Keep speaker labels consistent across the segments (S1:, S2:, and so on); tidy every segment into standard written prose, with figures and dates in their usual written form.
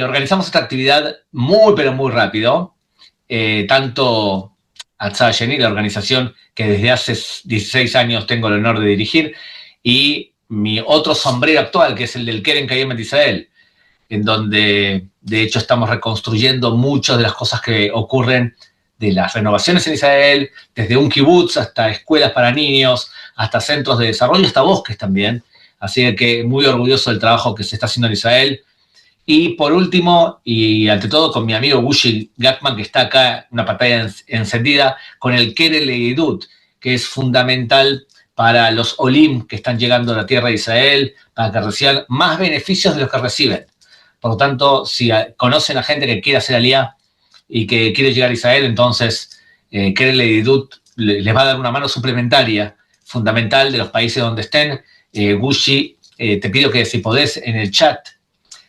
S1: organizamos esta actividad muy, pero muy rápido. Tanto Atzah Yeni, la organización que desde hace 16 años tengo el honor de dirigir, y mi otro sombrero actual, que es el del Keren Kayemet Israel, en donde de hecho estamos reconstruyendo muchas de las cosas que ocurren de las renovaciones en Israel, desde un kibutz hasta escuelas para niños, hasta centros de desarrollo, hasta bosques también. Así que muy orgulloso del trabajo que se está haciendo en Israel. Y por último, y ante todo, con mi amigo Bushi Gatman, que está acá, una pantalla encendida, con el Kerem Leidut, que es fundamental para los Olim que están llegando a la tierra de Israel, para que reciban más beneficios de los que reciben. Por lo tanto, si conocen a gente que quiere hacer aliyá y que quiere llegar a Israel, entonces Kerem Leidut les va a dar una mano suplementaria, fundamental de los países donde estén. Bushi, te pido que si podés en el chat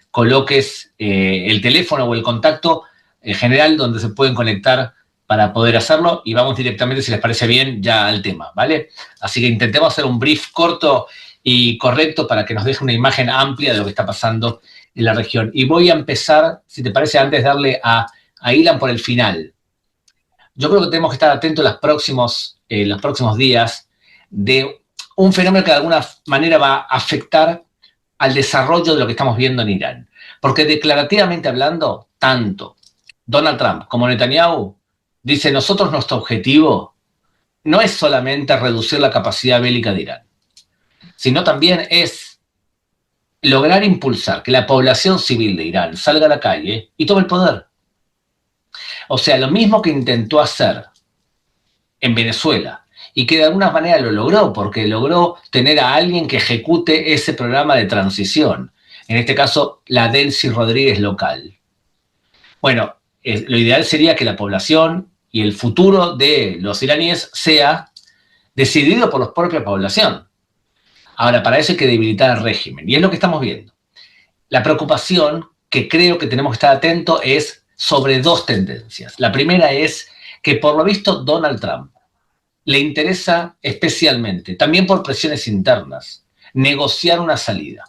S1: coloques el teléfono o el contacto general donde se pueden conectar para poder hacerlo, y vamos directamente, si les parece bien, ya al tema, ¿vale? Así que intentemos hacer un brief corto y correcto para que nos deje una imagen amplia de lo que está pasando en la región. Y voy a empezar, si te parece, antes de darle a Ilan por el final. Yo creo que tenemos que estar atentos los próximos días de un fenómeno que de alguna manera va a afectar al desarrollo de lo que estamos viendo en Irán. Porque declarativamente hablando, tanto Donald Trump como Netanyahu dicen, nuestro objetivo no es solamente reducir la capacidad bélica de Irán, sino también es lograr impulsar que la población civil de Irán salga a la calle y tome el poder. O sea, lo mismo que intentó hacer en Venezuela, y que de alguna manera lo logró, porque logró tener a alguien que ejecute ese programa de transición. En este caso, la Delcy Rodríguez local. Bueno, lo ideal sería que la población y el futuro de los iraníes sea decidido por la propia población. Ahora, para eso hay que debilitar el régimen, y es lo que estamos viendo. La preocupación que creo que tenemos que estar atentos es sobre dos tendencias. La primera es que, por lo visto, Donald Trump le interesa especialmente, también por presiones internas, negociar una salida.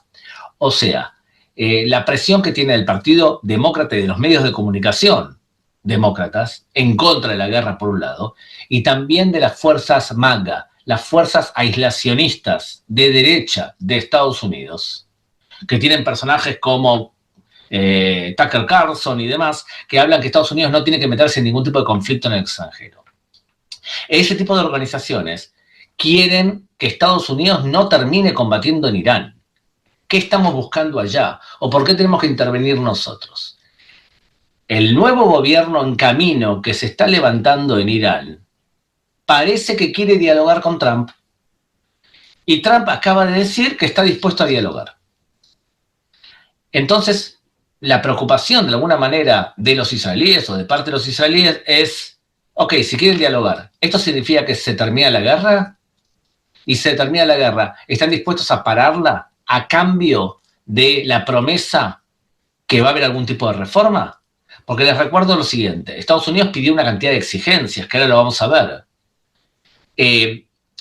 S1: O sea, la presión que tiene el Partido Demócrata y de los medios de comunicación demócratas en contra de la guerra, por un lado, y también de las fuerzas MAGA, las fuerzas aislacionistas de derecha de Estados Unidos, que tienen personajes como Tucker Carlson y demás, que hablan que Estados Unidos no tiene que meterse en ningún tipo de conflicto en el extranjero. Ese tipo de organizaciones quieren que Estados Unidos no termine combatiendo en Irán. ¿Qué estamos buscando allá? ¿O por qué tenemos que intervenir nosotros? El nuevo gobierno en camino que se está levantando en Irán parece que quiere dialogar con Trump. Y Trump acaba de decir que está dispuesto a dialogar. Entonces, la preocupación de alguna manera de los israelíes o de parte de los israelíes es, ok, si quieren dialogar, ¿esto significa que se termina la guerra? Y se termina la guerra, ¿están dispuestos a pararla a cambio de la promesa que va a haber algún tipo de reforma? Porque les recuerdo lo siguiente, Estados Unidos pidió una cantidad de exigencias, que ahora lo vamos a ver.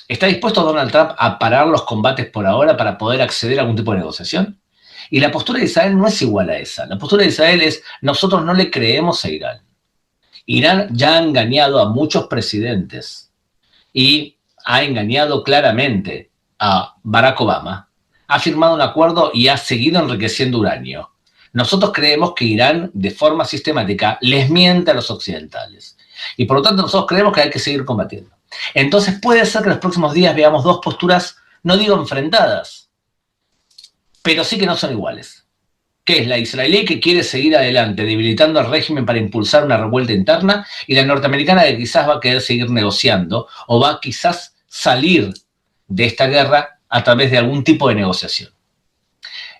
S1: ¿Está dispuesto Donald Trump a parar los combates por ahora para poder acceder a algún tipo de negociación? Y la postura de Israel no es igual a esa. La postura de Israel es, nosotros no le creemos a Irán. Irán ya ha engañado a muchos presidentes y ha engañado claramente a Barack Obama, ha firmado un acuerdo y ha seguido enriqueciendo uranio. Nosotros creemos que Irán, de forma sistemática, les miente a los occidentales. Y por lo tanto nosotros creemos que hay que seguir combatiendo. Entonces puede ser que en los próximos días veamos dos posturas, no digo enfrentadas, pero sí que no son iguales. Que es la israelí, que quiere seguir adelante debilitando al régimen para impulsar una revuelta interna, y la norteamericana, que quizás va a querer seguir negociando o va a quizás salir de esta guerra a través de algún tipo de negociación.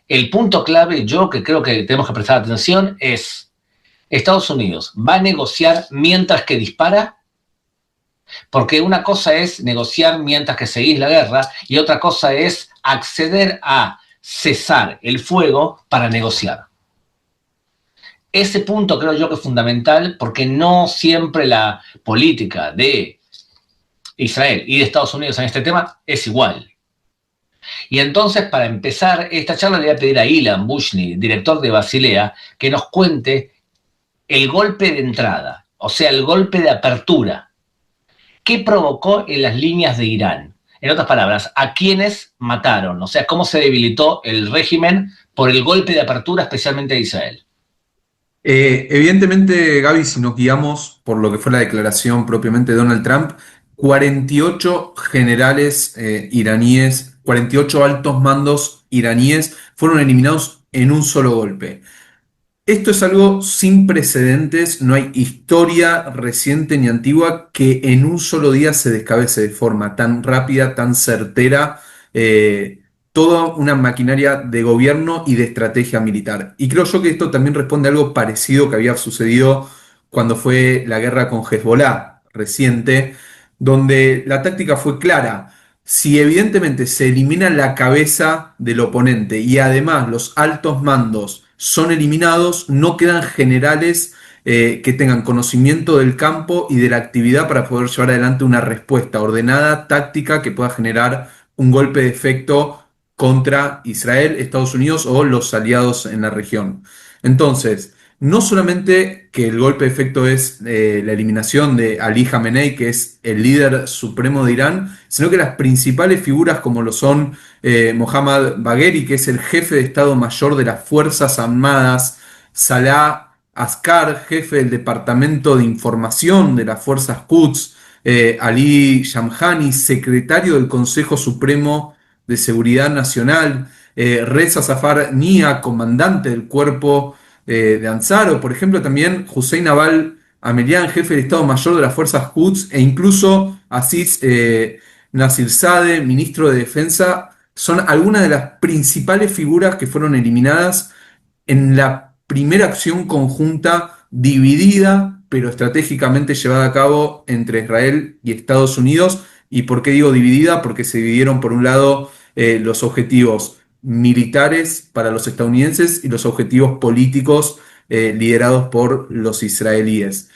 S1: El punto clave, yo que creo que tenemos que prestar atención, es Estados Unidos va a negociar mientras que dispara, porque una cosa es negociar mientras que seguís la guerra y otra cosa es acceder a cesar el fuego para negociar. Ese punto creo yo que es fundamental, porque no siempre la política de Israel y de Estados Unidos en este tema es igual. Y entonces, para empezar esta charla, le voy a pedir a Ilan Bushni, director de Basilea, que nos cuente el golpe de entrada, o sea, el golpe de apertura. ¿Qué provocó en las líneas de Irán? En otras palabras, ¿a quiénes mataron? O sea, ¿cómo se debilitó el régimen por el golpe de apertura, especialmente de Israel?
S2: Evidentemente, Gaby, si nos guiamos por lo que fue la declaración propiamente de Donald Trump, 48 generales iraníes, 48 altos mandos iraníes fueron eliminados en un solo golpe. Esto es algo sin precedentes, no hay historia reciente ni antigua que en un solo día se descabece de forma tan rápida, tan certera, toda una maquinaria de gobierno y de estrategia militar. Y creo yo que esto también responde a algo parecido que había sucedido cuando fue la guerra con Hezbollah reciente, donde la táctica fue clara. Si evidentemente se elimina la cabeza del oponente y además los altos mandos son eliminados, no quedan generales que tengan conocimiento del campo y de la actividad para poder llevar adelante una respuesta ordenada, táctica, que pueda generar un golpe de efecto contra Israel, Estados Unidos o los aliados en la región. Entonces, no solamente que el golpe de efecto es la eliminación de Ali Khamenei, que es el líder supremo de Irán, sino que las principales figuras como lo son Mohammad Bagheri, que es el jefe de Estado Mayor de las Fuerzas Armadas, Salah Askar, jefe del Departamento de Información de las Fuerzas Quds, Ali Shamkhani, secretario del Consejo Supremo de Seguridad Nacional, Reza Zafar Nia, comandante del cuerpo de Ansar, o por ejemplo también Hussein Aval Amelian, jefe del Estado Mayor de las Fuerzas Quds, e incluso Aziz Nasirzadeh, ministro de Defensa, son algunas de las principales figuras que fueron eliminadas en la primera acción conjunta dividida, pero estratégicamente llevada a cabo entre Israel y Estados Unidos. ¿Y por qué digo dividida? Porque se dividieron por un lado los objetivos militares para los estadounidenses y los objetivos políticos liderados por los israelíes.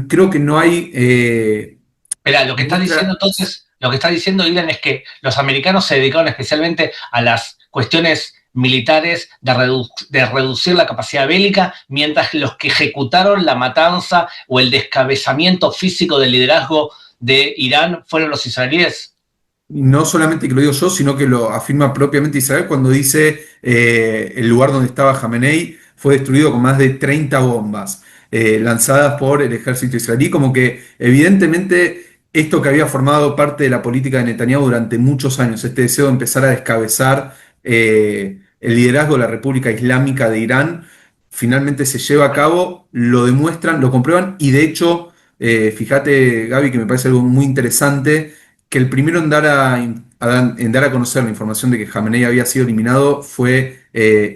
S2: Creo que no hay
S1: Espera, lo que está diciendo
S2: muestra.
S1: entonces, lo que está diciendo Ilan es que los americanos se dedicaron especialmente a las cuestiones militares de reducir la capacidad bélica, mientras los que ejecutaron la matanza o el descabezamiento físico del liderazgo de Irán fueron los israelíes.
S2: No solamente que lo digo yo, sino que lo afirma propiamente Israel cuando dice el lugar donde estaba Jamenei fue destruido con más de 30 bombas lanzadas por el ejército israelí, como que evidentemente esto que había formado parte de la política de Netanyahu durante muchos años, este deseo de empezar a descabezar el liderazgo de la República Islámica de Irán, finalmente se lleva a cabo, lo demuestran, lo comprueban y de hecho, fíjate Gaby, que me parece algo muy interesante que el primero en dar a conocer la información de que Jamenei había sido eliminado fue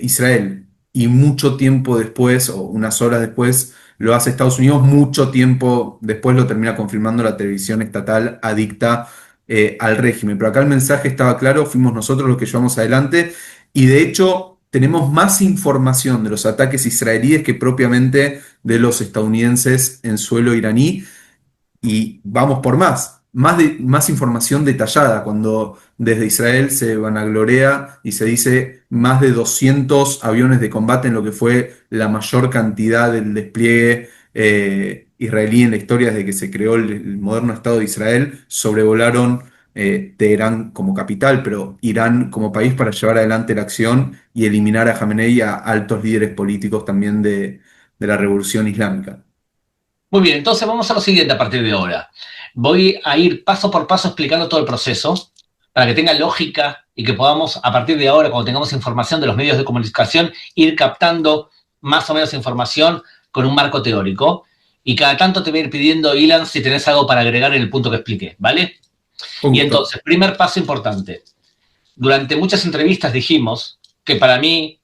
S2: Israel. Y mucho tiempo después, o unas horas después, lo hace Estados Unidos. Mucho tiempo después lo termina confirmando la televisión estatal adicta al régimen. Pero acá el mensaje estaba claro, fuimos nosotros los que llevamos adelante. Y de hecho, tenemos más información de los ataques israelíes que propiamente de los estadounidenses en suelo iraní y vamos por más información detallada, cuando desde Israel se vanaglorea y se dice más de 200 aviones de combate en lo que fue la mayor cantidad del despliegue israelí en la historia desde que se creó el moderno Estado de Israel, sobrevolaron Teherán como capital, pero Irán como país para llevar adelante la acción y eliminar a Jamenei y a altos líderes políticos también de la revolución islámica.
S1: Muy bien, entonces vamos a lo siguiente a partir de ahora. Voy a ir paso por paso explicando todo el proceso para que tenga lógica y que podamos, a partir de ahora, cuando tengamos información de los medios de comunicación, ir captando más o menos información con un marco teórico. Y cada tanto te voy a ir pidiendo, Ilan, si tenés algo para agregar en el punto que expliqué, ¿vale?
S2: Con
S1: Y
S2: gusto.
S1: entonces, primer paso importante. Durante muchas entrevistas dijimos que para mí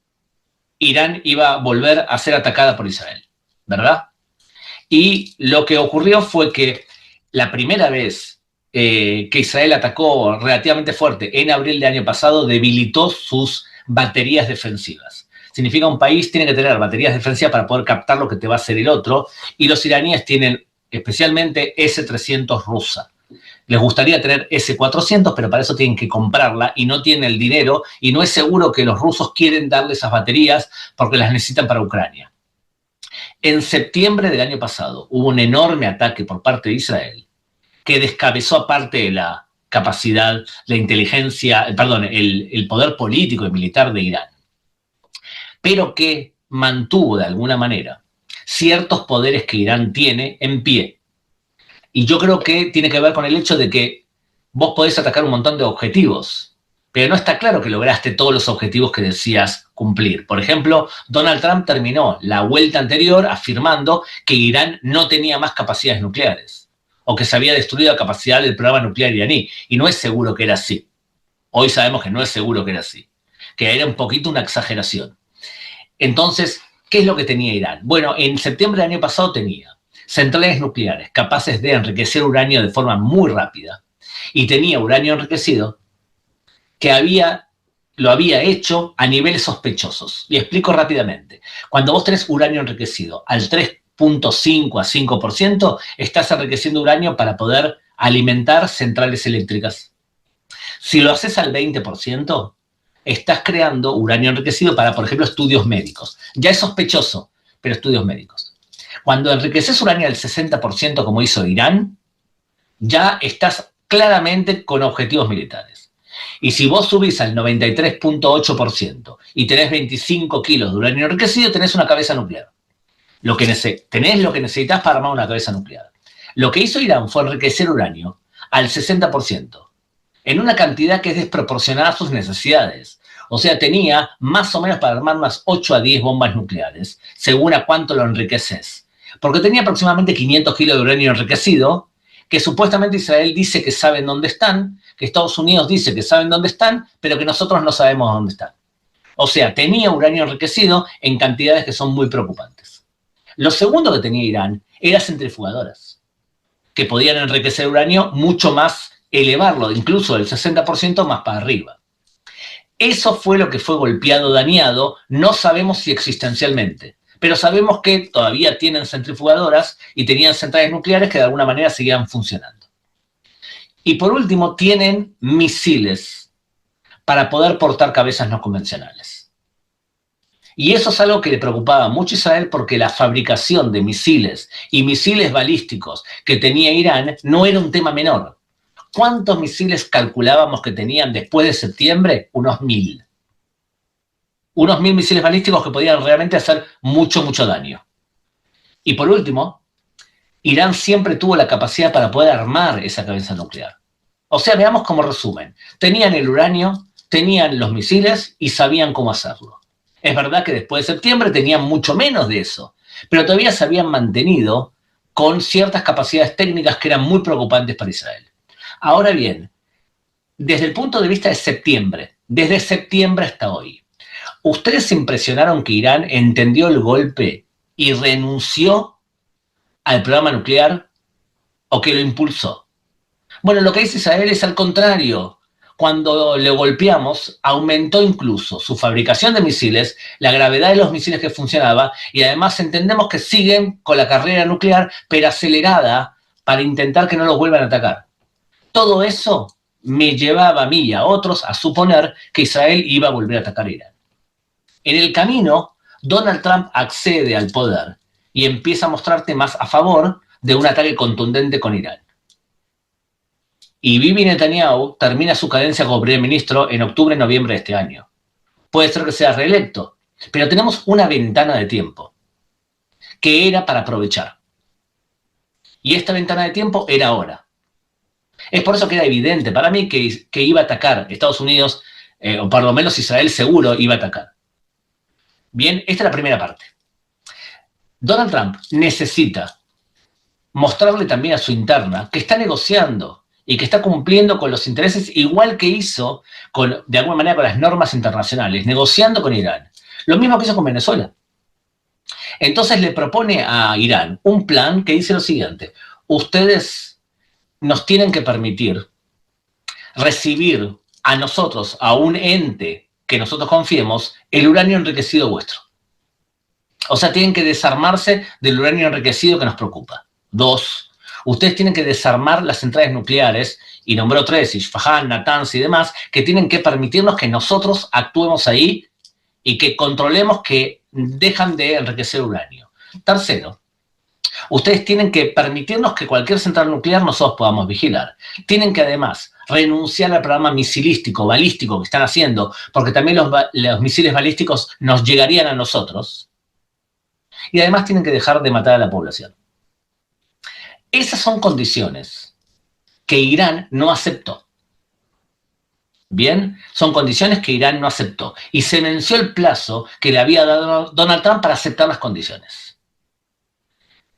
S1: Irán iba a volver a ser atacada por Israel, ¿verdad? Y lo que ocurrió fue que la primera vez que Israel atacó relativamente fuerte en abril del año pasado debilitó sus baterías defensivas. Significa un país tiene que tener baterías defensivas para poder captar lo que te va a hacer el otro, y los iraníes tienen especialmente S-300 rusa. Les gustaría tener S-400, pero para eso tienen que comprarla y no tienen el dinero y no es seguro que los rusos quieren darle esas baterías porque las necesitan para Ucrania. En septiembre del año pasado hubo un enorme ataque por parte de Israel que descabezó aparte de la capacidad, la inteligencia, perdón, el poder político y militar de Irán, pero que mantuvo de alguna manera ciertos poderes que Irán tiene en pie. Y yo creo que tiene que ver con el hecho de que vos podés atacar un montón de objetivos, pero no está claro que lograste todos los objetivos que decías cumplir. Por ejemplo, Donald Trump terminó la vuelta anterior afirmando que Irán no tenía más capacidades nucleares o que se había destruido la capacidad del programa nuclear iraní. Y no es seguro que era así. Hoy sabemos que no es seguro que era así, que era un poquito una exageración. Entonces, ¿qué es lo que tenía Irán? Bueno, en septiembre del año pasado tenía centrales nucleares capaces de enriquecer uranio de forma muy rápida y tenía uranio enriquecido que lo había hecho a niveles sospechosos. Y explico rápidamente. Cuando vos tenés uranio enriquecido al 3,5 a 5%, estás enriqueciendo uranio para poder alimentar centrales eléctricas. Si lo haces al 20%, estás creando uranio enriquecido para, por ejemplo, estudios médicos. Ya es sospechoso, pero estudios médicos. Cuando enriqueces uranio al 60%, como hizo Irán, ya estás claramente con objetivos militares. Y si vos subís al 93,8% y tenés 25 kilos de uranio enriquecido, tenés una cabeza nuclear. Tenés lo que necesitas para armar una cabeza nuclear. Lo que hizo Irán fue enriquecer uranio al 60%, en una cantidad que es desproporcionada a sus necesidades. O sea, tenía más o menos para armar unas 8 a 10 bombas nucleares, según a cuánto lo enriqueces. Porque tenía aproximadamente 500 kilos de uranio enriquecido, que supuestamente Israel dice que saben dónde están, que Estados Unidos dice que saben dónde están, pero que nosotros no sabemos dónde están. O sea, tenía uranio enriquecido en cantidades que son muy preocupantes. Lo segundo que tenía Irán era centrifugadoras, que podían enriquecer uranio mucho más, elevarlo incluso del 60% más para arriba. Eso fue lo que fue golpeado, dañado, no sabemos si existencialmente, pero sabemos que todavía tienen centrifugadoras y tenían centrales nucleares que de alguna manera seguían funcionando. Y por último, tienen misiles para poder portar cabezas no convencionales. Y eso es algo que le preocupaba mucho a Israel porque la fabricación de misiles y misiles balísticos que tenía Irán no era un tema menor. ¿Cuántos misiles calculábamos que tenían después de septiembre? Unos 1.000. Unos 1.000 misiles balísticos que podían realmente hacer mucho, mucho daño. Y por último, Irán siempre tuvo la capacidad para poder armar esa cabeza nuclear. O sea, veamos como resumen. Tenían el uranio, tenían los misiles y sabían cómo hacerlo. Es verdad que después de septiembre tenían mucho menos de eso, pero todavía se habían mantenido con ciertas capacidades técnicas que eran muy preocupantes para Israel. Ahora bien, desde el punto de vista de septiembre, desde septiembre hasta hoy, ¿ustedes se impresionaron que Irán entendió el golpe y renunció al programa nuclear o que lo impulsó? Bueno, lo que dice Israel es al contrario. Cuando le golpeamos, aumentó incluso su fabricación de misiles, la gravedad de los misiles que funcionaba, y además entendemos que siguen con la carrera nuclear, pero acelerada para intentar que no los vuelvan a atacar. Todo eso me llevaba a mí y a otros a suponer que Israel iba a volver a atacar a Irán. En el camino, Donald Trump accede al poder y empieza a mostrarte más a favor de un ataque contundente con Irán. Y Bibi Netanyahu termina su cadencia como primer ministro en octubre-noviembre de este año. Puede ser que sea reelecto, pero tenemos una ventana de tiempo que era para aprovechar. Y esta ventana de tiempo era ahora. Es por eso que era evidente para mí que iba a atacar Estados Unidos, o por lo menos Israel seguro iba a atacar. Bien, esta es la primera parte. Donald Trump necesita mostrarle también a su interna que está negociando y que está cumpliendo con los intereses igual que hizo, de alguna manera, con las normas internacionales, negociando con Irán. Lo mismo que hizo con Venezuela. Entonces le propone a Irán un plan que dice lo siguiente: ustedes nos tienen que permitir recibir a nosotros, a un ente que nosotros confiemos, el uranio enriquecido vuestro. O sea, tienen que desarmarse del uranio enriquecido que nos preocupa. 2, ustedes tienen que desarmar las centrales nucleares, y nombró 3, Isfahan, Natanz y demás, que tienen que permitirnos que nosotros actuemos ahí y que controlemos que dejan de enriquecer uranio. Tercero, ustedes tienen que permitirnos que cualquier central nuclear nosotros podamos vigilar. Tienen que además renunciar al programa misilístico, balístico que están haciendo, porque también los misiles balísticos nos llegarían a nosotros. Y además tienen que dejar de matar a la población. Esas son condiciones que Irán no aceptó. Bien, son condiciones que Irán no aceptó. Y se venció el plazo que le había dado Donald Trump para aceptar las condiciones.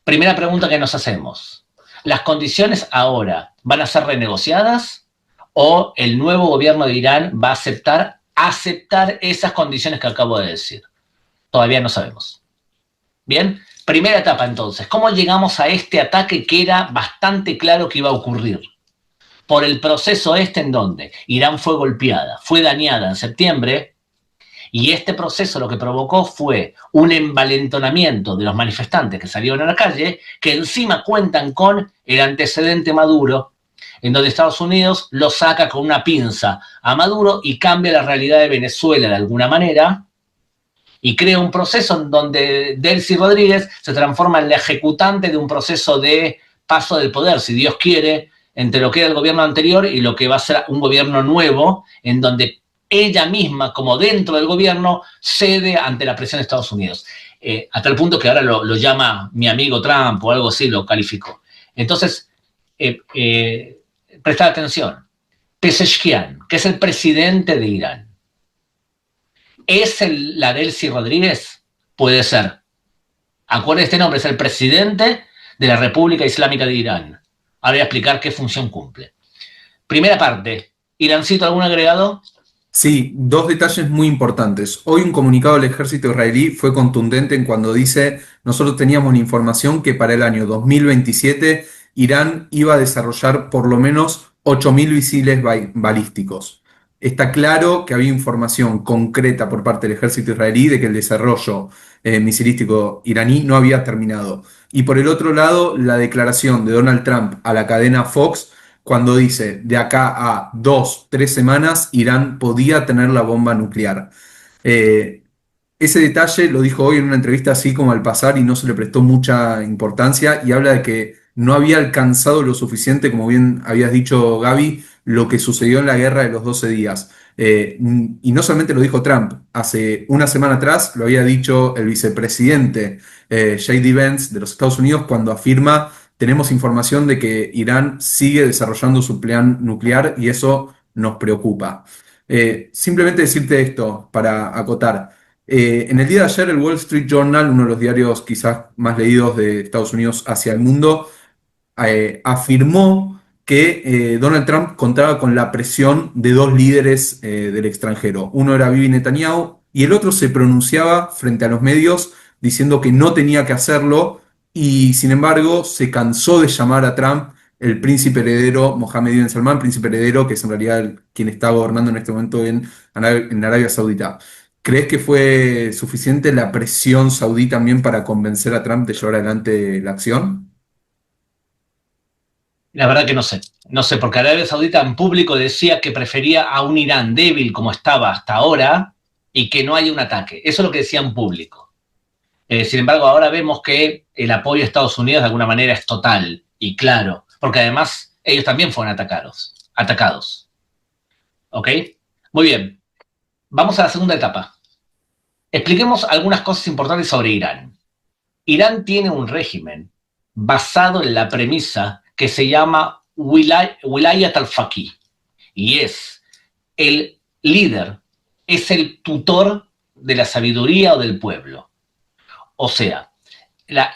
S1: Primera pregunta que nos hacemos. ¿Las condiciones ahora van a ser renegociadas o el nuevo gobierno de Irán va a aceptar esas condiciones que acabo de decir? Todavía no sabemos. Bien, primera etapa entonces. ¿Cómo llegamos a este ataque que era bastante claro que iba a ocurrir? Por el proceso en donde Irán fue golpeada, fue dañada en septiembre, y este proceso lo que provocó fue un envalentonamiento de los manifestantes que salieron a la calle, que encima cuentan con el antecedente Maduro, en donde Estados Unidos lo saca con una pinza a Maduro y cambia la realidad de Venezuela de alguna manera, y crea un proceso en donde Delcy Rodríguez se transforma en la ejecutante de un proceso de paso del poder, si Dios quiere, entre lo que era el gobierno anterior y lo que va a ser un gobierno nuevo, en donde ella misma, como dentro del gobierno, cede ante la presión de Estados Unidos. Hasta el punto que ahora lo llama mi amigo Trump o algo así, lo calificó. Entonces, prestad atención. Pezeshkian, que es el presidente de Irán, ¿es la Delcy Rodríguez? Puede ser. Acuérdense este nombre, es el presidente de la República Islámica de Irán. Ahora voy a explicar qué función cumple. Primera parte. Irancito, ¿algún agregado?
S2: Sí, dos detalles muy importantes. Hoy un comunicado del ejército israelí fue contundente en cuando dice, nosotros teníamos la información que para el año 2027 Irán iba a desarrollar por lo menos 8.000 misiles balísticos. Está claro que había información concreta por parte del ejército israelí de que el desarrollo misilístico iraní no había terminado. Y por el otro lado, la declaración de Donald Trump a la cadena Fox, cuando dice, de acá a 2, 3 semanas, Irán podía tener la bomba nuclear. Ese detalle lo dijo hoy en una entrevista así como al pasar y no se le prestó mucha importancia y habla de que no había alcanzado lo suficiente, como bien habías dicho, Gaby, lo que sucedió en la guerra de los 12 días. Y no solamente lo dijo Trump, hace una semana atrás lo había dicho el vicepresidente J.D. Vance de los Estados Unidos cuando afirma: tenemos información de que Irán sigue desarrollando su plan nuclear y eso nos preocupa. Simplemente decirte esto para acotar. En el día de ayer el Wall Street Journal, uno de los diarios quizás más leídos de Estados Unidos hacia el mundo, afirmó que Donald Trump contaba con la presión de dos líderes del extranjero. Uno era Bibi Netanyahu y el otro se pronunciaba frente a los medios diciendo que no tenía que hacerlo y sin embargo se cansó de llamar a Trump el príncipe heredero Mohammed bin Salman, príncipe heredero que es en realidad quien está gobernando en este momento en Arabia Saudita. ¿Crees que fue suficiente la presión saudí también para convencer a Trump de llevar adelante la acción?
S1: La verdad que no sé. No sé, porque Arabia Saudita en público decía que prefería a un Irán débil como estaba hasta ahora y que no haya un ataque. Eso es lo que decía en público. Sin embargo, ahora vemos que el apoyo a Estados Unidos de alguna manera es total y claro, porque además ellos también fueron atacados. ¿Ok? Muy bien. Vamos a la segunda etapa. Expliquemos algunas cosas importantes sobre Irán. Irán tiene un régimen basado en la premisa que se llama Wilayat al-Faqih, y es el líder, es el tutor de la sabiduría o del pueblo. O sea,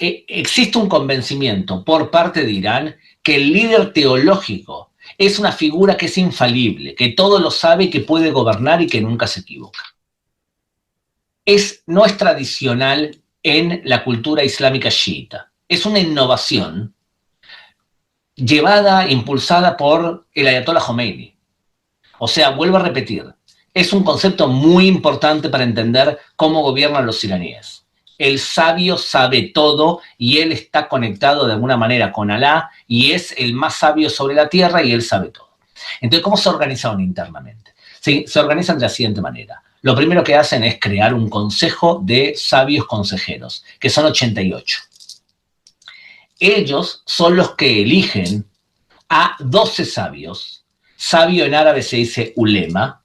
S1: existe un convencimiento por parte de Irán que el líder teológico es una figura que es infalible, que todo lo sabe y que puede gobernar y que nunca se equivoca. No es tradicional en la cultura islámica chiita. Es una innovación impulsada por el Ayatollah Khomeini. O sea, vuelvo a repetir, es un concepto muy importante para entender cómo gobiernan los iraníes. El sabio sabe todo y él está conectado de alguna manera con Alá y es el más sabio sobre la tierra y él sabe todo. Entonces, ¿cómo se organizaron internamente? Sí, se organizan de la siguiente manera. Lo primero que hacen es crear un consejo de sabios consejeros, que son 88. Ellos son los que eligen a 12 sabios. Sabio en árabe se dice ulema,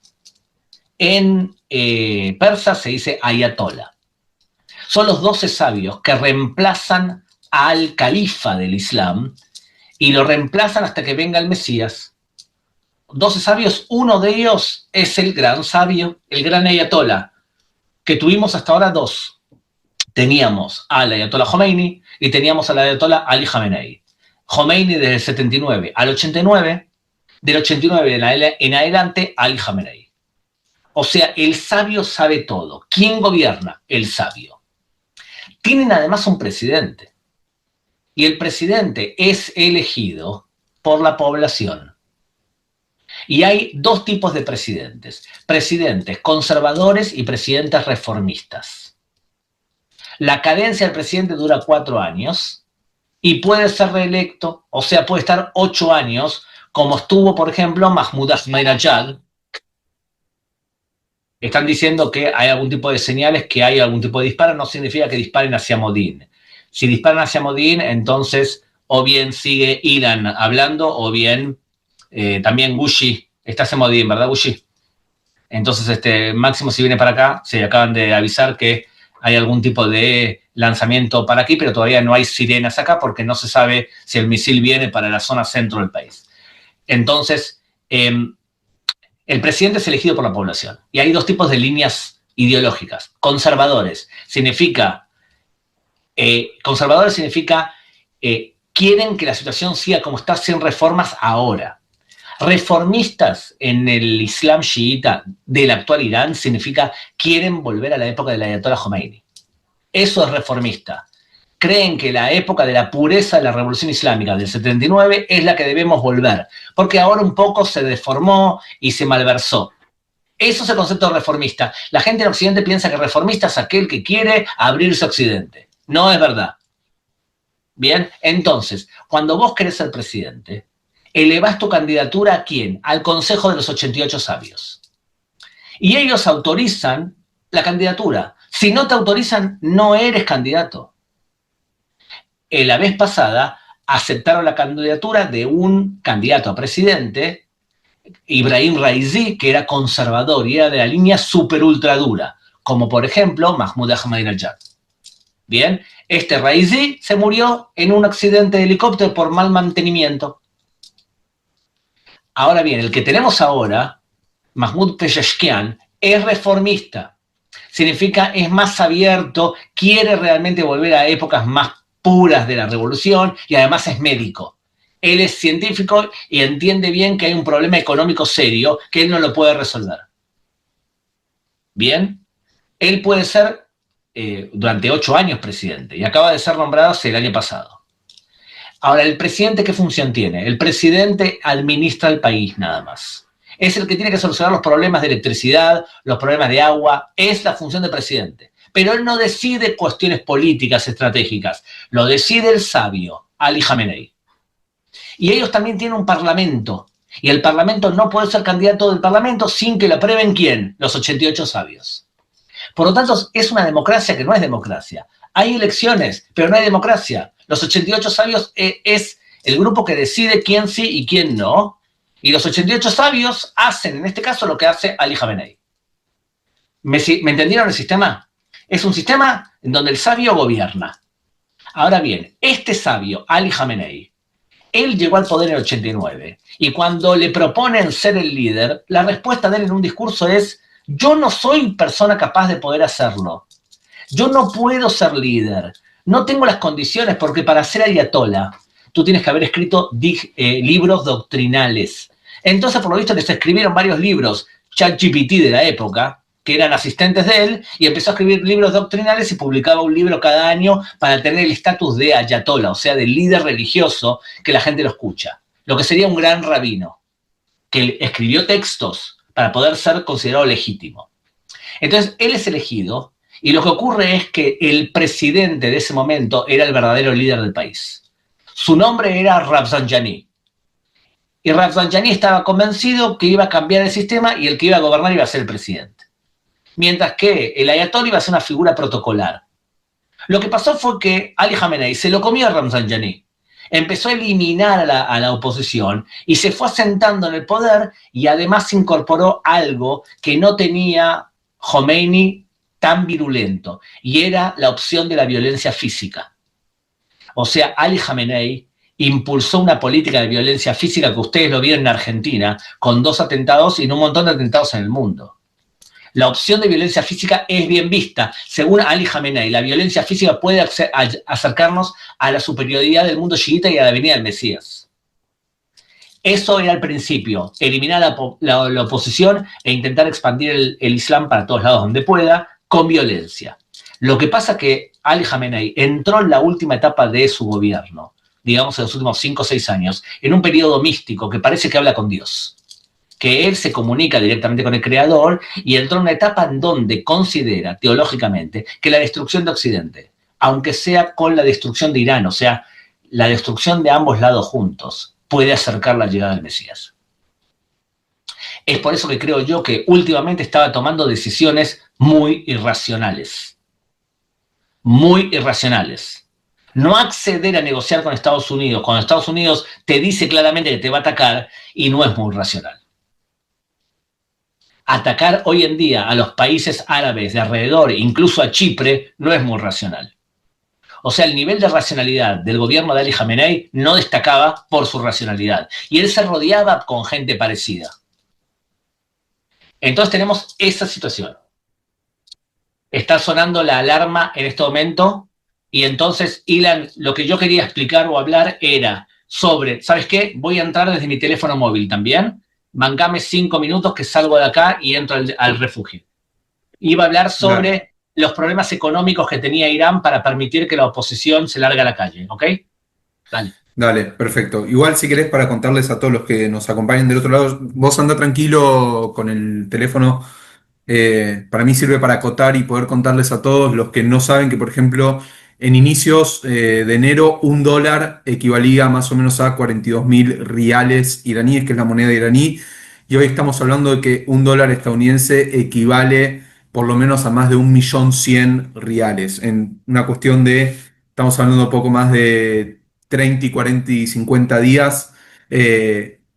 S1: en persa se dice ayatollah. Son los 12 sabios que reemplazan al califa del Islam y lo reemplazan hasta que venga el Mesías. 12 sabios, uno de ellos es el gran sabio, el gran ayatollah, que tuvimos hasta ahora dos. Teníamos al ayatollah Khomeini y teníamos al ayatollah Ali Khamenei. Khomeini desde el 79 al 89, del 89 en adelante Ali Khamenei. O sea, el sabio sabe todo. ¿Quién gobierna? El sabio. Tienen además un presidente. Y el presidente es elegido por la población. Y hay dos tipos de presidentes. Presidentes conservadores y presidentes reformistas. La cadencia del presidente dura 4 años y puede ser reelecto, o sea, puede estar 8 años, como estuvo, por ejemplo, Mahmoud Ahmadinejad. Están diciendo que hay algún tipo de señales, que hay algún tipo de disparo, no significa que disparen hacia Modín. Si disparan hacia Modín, entonces o bien sigue Irán hablando, o bien también Gushi, estás en Modín, ¿verdad, Gushi? Entonces, Máximo, si viene para acá, se acaban de avisar que hay algún tipo de lanzamiento para aquí, pero todavía no hay sirenas acá porque no se sabe si el misil viene para la zona centro del país. Entonces, el presidente es elegido por la población y hay dos tipos de líneas ideológicas. Conservadores significa quieren que la situación siga como está sin reformas ahora. Reformistas en el Islam chiita del actual Irán significa quieren volver a la época del ayatollah Khomeini. Eso es reformista. Creen que la época de la pureza de la revolución islámica del 79 es la que debemos volver, porque ahora un poco se deformó y se malversó. Eso es el concepto de reformista. La gente en Occidente piensa que reformista es aquel que quiere abrirse a Occidente. No es verdad. Bien, entonces, cuando vos querés ser presidente, elevás tu candidatura ¿a quién? Al Consejo de los 88 sabios. Y ellos autorizan la candidatura. Si no te autorizan, no eres candidato. La vez pasada aceptaron la candidatura de un candidato a presidente, Ibrahim Raisi, que era conservador y era de la línea super ultra dura, como por ejemplo Mahmoud Ahmadinejad. Bien, Raisi se murió en un accidente de helicóptero por mal mantenimiento. Ahora bien, el que tenemos ahora, Mahmoud Pezeshkian, es reformista. Significa, es más abierto, quiere realmente volver a épocas más puras de la revolución y además es médico. Él es científico y entiende bien que hay un problema económico serio que él no lo puede resolver. Bien, él puede ser durante 8 años presidente y acaba de ser nombrado el año pasado. Ahora, ¿el presidente qué función tiene? El presidente administra el país nada más. Es el que tiene que solucionar los problemas de electricidad, los problemas de agua, es la función del presidente. Pero él no decide cuestiones políticas estratégicas, lo decide el sabio, Ali Khamenei. Y ellos también tienen un parlamento, y el parlamento no puede ser candidato del parlamento sin que lo aprueben ¿quién? Los 88 sabios. Por lo tanto, es una democracia que no es democracia. Hay elecciones, pero no hay democracia. Los 88 sabios es el grupo que decide quién sí y quién no, y los 88 sabios hacen, en este caso, lo que hace Ali Khamenei. ¿Me entendieron el sistema? Es un sistema en donde el sabio gobierna. Ahora bien, este sabio, Ali Khamenei, él llegó al poder en el 89 y cuando le proponen ser el líder, la respuesta de él en un discurso es: yo no soy persona capaz de poder hacerlo. Yo no puedo ser líder. No tengo las condiciones porque para ser ayatollah tú tienes que haber escrito libros doctrinales. Entonces, por lo visto, les escribieron varios libros, ChatGPT de la época, que eran asistentes de él, y empezó a escribir libros doctrinales y publicaba un libro cada año para tener el estatus de ayatollah, o sea, de líder religioso que la gente lo escucha. Lo que sería un gran rabino, que escribió textos para poder ser considerado legítimo. Entonces, él es elegido Y lo que ocurre es que el presidente de ese momento era el verdadero líder del país. Su nombre era Rafsanjani. Y Rafsanjani estaba convencido que iba a cambiar el sistema y el que iba a gobernar iba a ser el presidente. Mientras que el ayatollah iba a ser una figura protocolar. Lo que pasó fue que Ali Khamenei se lo comió a Rafsanjani. Empezó a eliminar a la oposición y se fue asentando en el poder y además incorporó algo que no tenía Khomeini tan virulento, y era la opción de la violencia física. O sea, Ali Khamenei impulsó una política de violencia física que ustedes lo vieron en Argentina, con 2 atentados y un montón de atentados en el mundo. La opción de violencia física es bien vista. Según Ali Khamenei, la violencia física puede acercarnos a la superioridad del mundo chiita y a la venida del Mesías. Eso era el principio, eliminar la oposición e intentar expandir el Islam para todos lados donde pueda, con violencia. Lo que pasa es que Ali Khamenei entró en la última etapa de su gobierno, digamos en los últimos 5 o 6 años, en un periodo místico que parece que habla con Dios, que él se comunica directamente con el Creador, y entró en una etapa en donde considera teológicamente que la destrucción de Occidente, aunque sea con la destrucción de Irán, o sea, la destrucción de ambos lados juntos, puede acercar la llegada del Mesías. Es por eso que creo yo que últimamente estaba tomando decisiones muy irracionales. Muy irracionales. No acceder a negociar con Estados Unidos cuando Estados Unidos te dice claramente que te va a atacar, y no es muy racional. Atacar hoy en día a los países árabes de alrededor, incluso a Chipre, no es muy racional. O sea, el nivel de racionalidad del gobierno de Ali Khamenei no destacaba por su racionalidad. Y él se rodeaba con gente parecida. Entonces tenemos esa situación. Está sonando la alarma en este momento, y entonces, Ilan, lo que yo quería explicar o hablar era sobre, ¿sabes qué? Voy a entrar desde mi teléfono móvil también. Mancame 5 minutos que salgo de acá y entro al refugio. Iba a hablar
S2: Dale.
S1: sobre los problemas económicos que tenía Irán para permitir que la oposición se largue a la calle, ¿ok? Dale.
S2: Dale, perfecto. Igual si querés para contarles a todos los que nos acompañen del otro lado, vos anda tranquilo con el teléfono. Para mí sirve para acotar y poder contarles a todos los que no saben que, por ejemplo, en inicios de enero, $1 equivalía más o menos a 42.000 riales iraníes, que es la moneda iraní, y hoy estamos hablando de que $1 estadounidense equivale por lo menos a más de 1.100.000 riales. En una cuestión de, estamos hablando de poco más de 30 y 40 y 50 días,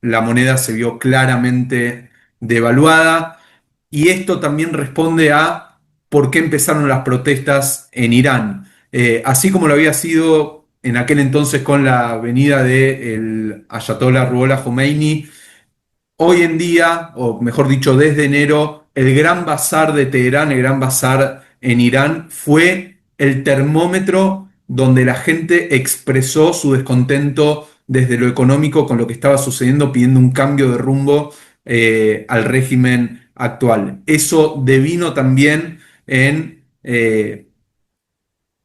S2: la moneda se vio claramente devaluada. Y esto también responde a por qué empezaron las protestas en Irán. Así como lo había sido en aquel entonces con la venida del Ayatollah Ruhollah Khomeini, hoy en día, o mejor dicho, desde enero, el Gran Bazar de Teherán, el Gran Bazar en Irán, fue el termómetro donde la gente expresó su descontento desde lo económico con lo que estaba sucediendo, pidiendo un cambio de rumbo al régimen actual. Eso devino también en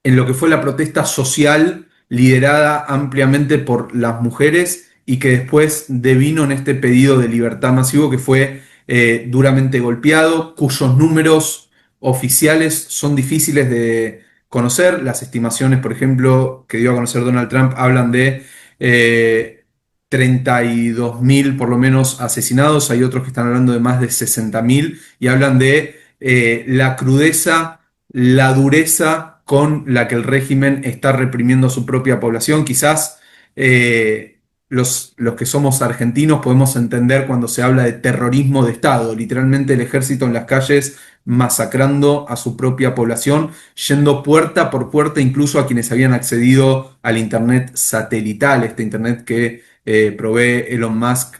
S2: lo que fue la protesta social liderada ampliamente por las mujeres y que después devino en este pedido de libertad masivo que fue duramente golpeado, cuyos números oficiales son difíciles de conocer. Las estimaciones, por ejemplo, que dio a conocer Donald Trump hablan de 32.000 por lo menos asesinados. Hay otros que están hablando de más de 60.000 y hablan de la crudeza, la dureza con la que el régimen está reprimiendo a su propia población. Quizás los que somos argentinos podemos entender cuando se habla de terrorismo de Estado, literalmente el ejército en las calles masacrando a su propia población, yendo puerta por puerta incluso a quienes habían accedido al Internet satelital, este Internet que provee Elon Musk.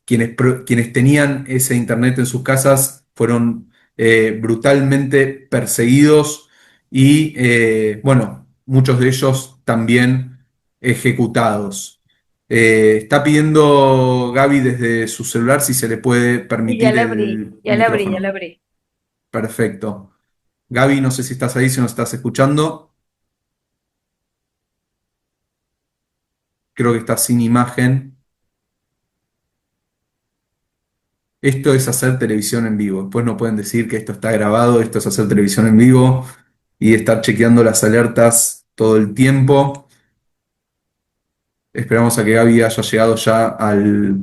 S2: Quienes tenían ese internet en sus casas fueron brutalmente perseguidos y, bueno, muchos de ellos también ejecutados. Está pidiendo Gaby desde su celular si se le puede
S3: Sí, ya
S2: permitir
S3: la abrí,
S2: el
S3: ya la abrí, ya la
S2: micrófono.
S3: abrí.
S2: Perfecto. Gaby, no sé si estás ahí, si nos estás escuchando. Creo que está sin imagen. Esto es hacer televisión en vivo. Después no pueden decir que esto está grabado, esto es hacer televisión en vivo y estar chequeando las alertas todo el tiempo. Esperamos a que Gaby haya llegado ya al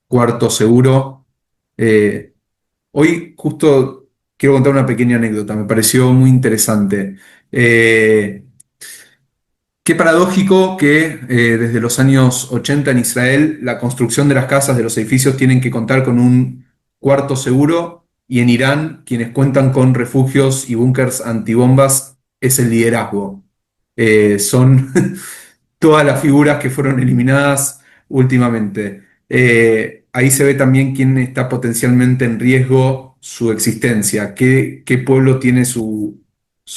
S2: cuarto seguro. Eh, Hoy justo quiero contar una pequeña anécdota, me pareció muy interesante. Eh, Qué paradójico que desde los años 80 en Israel la construcción de las casas, de los edificios, tienen que contar con un cuarto seguro y en Irán quienes cuentan con refugios y búnkers antibombas es el liderazgo. Son todas las figuras que fueron eliminadas últimamente. Ahí se ve también quién está potencialmente en riesgo su existencia, qué pueblo tiene su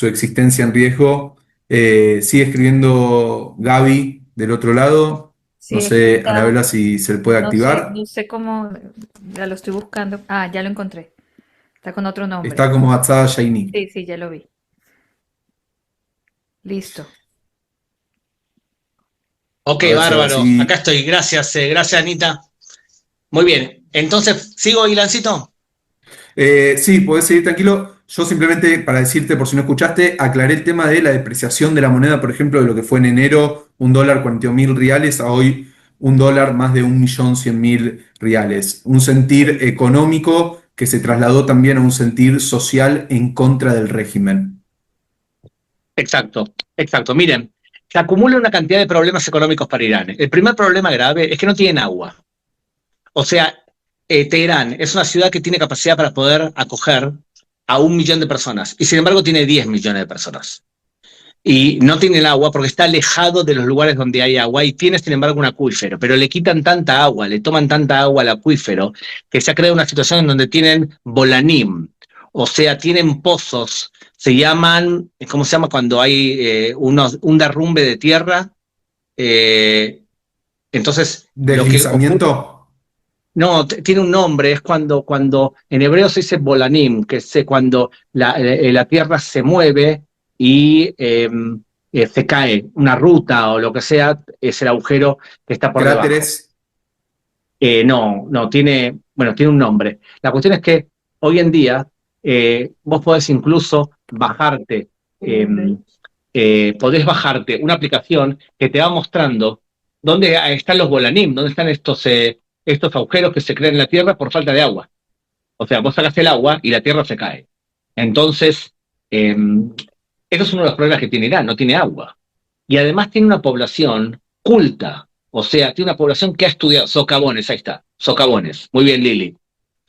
S2: existencia en riesgo. Sigue escribiendo Gaby del otro lado. No
S3: Sí, aquí
S2: sé,
S3: está.
S2: Anabela, si se le puede
S3: No sé,
S2: activar.
S3: no sé cómo. Ya lo estoy buscando. Ah, ya lo encontré. Está con otro nombre.
S2: Está como Atzada Shaini.
S3: Sí, sí, ya lo vi. Listo.
S4: Ok,
S2: A ver si ahora
S4: bárbaro. Acá
S2: sí.
S4: estoy. Gracias, gracias, Anita. Muy bien. Entonces, ¿sigo, Ilancito?
S2: Sí, podés seguir tranquilo. Yo simplemente, para decirte, por si no escuchaste, aclaré el tema de la depreciación de la moneda, por ejemplo, de lo que fue en enero, $1 42.000 reales, a hoy $1 más de 1.100.000 reales. Un sentir económico que se trasladó también a un sentir social en contra del régimen.
S4: Exacto, exacto. Miren, se acumula una cantidad de problemas económicos para Irán. El primer problema grave es que no tienen agua. O sea, Teherán es una ciudad que tiene capacidad para poder acoger a 1 millón de personas y sin embargo tiene 10 millones de personas. Y no tiene el agua porque está alejado de los lugares donde hay agua y tiene, sin embargo, un acuífero, pero le quitan tanta agua, le toman tanta agua al acuífero, que se ha creado una situación en donde tienen bolanim, o sea, tienen pozos, se llaman, ¿cómo se llama cuando hay un derrumbe de tierra? Eh, entonces, lo que ocurre,
S2: ¿Deslizamiento?
S4: no, tiene un nombre, es cuando en hebreo se dice bolanim, que es cuando la tierra se mueve y se cae, una ruta o lo que sea, es el agujero que está por debajo.
S2: ¿Cráteres?
S4: No, no, tiene un nombre. La cuestión es que hoy en día vos podés incluso bajarte, eh, podés bajarte una aplicación que te va mostrando dónde están los bolanim, dónde están estos agujeros que se crean en la Tierra por falta de agua. O sea, vos sacás el agua y la Tierra se cae. Entonces, eh, eso es uno de los problemas que tiene Irán, no tiene agua. Y además tiene una población culta, o sea, tiene una población que ha estudiado, socavones, ahí está, socavones, muy bien Lili.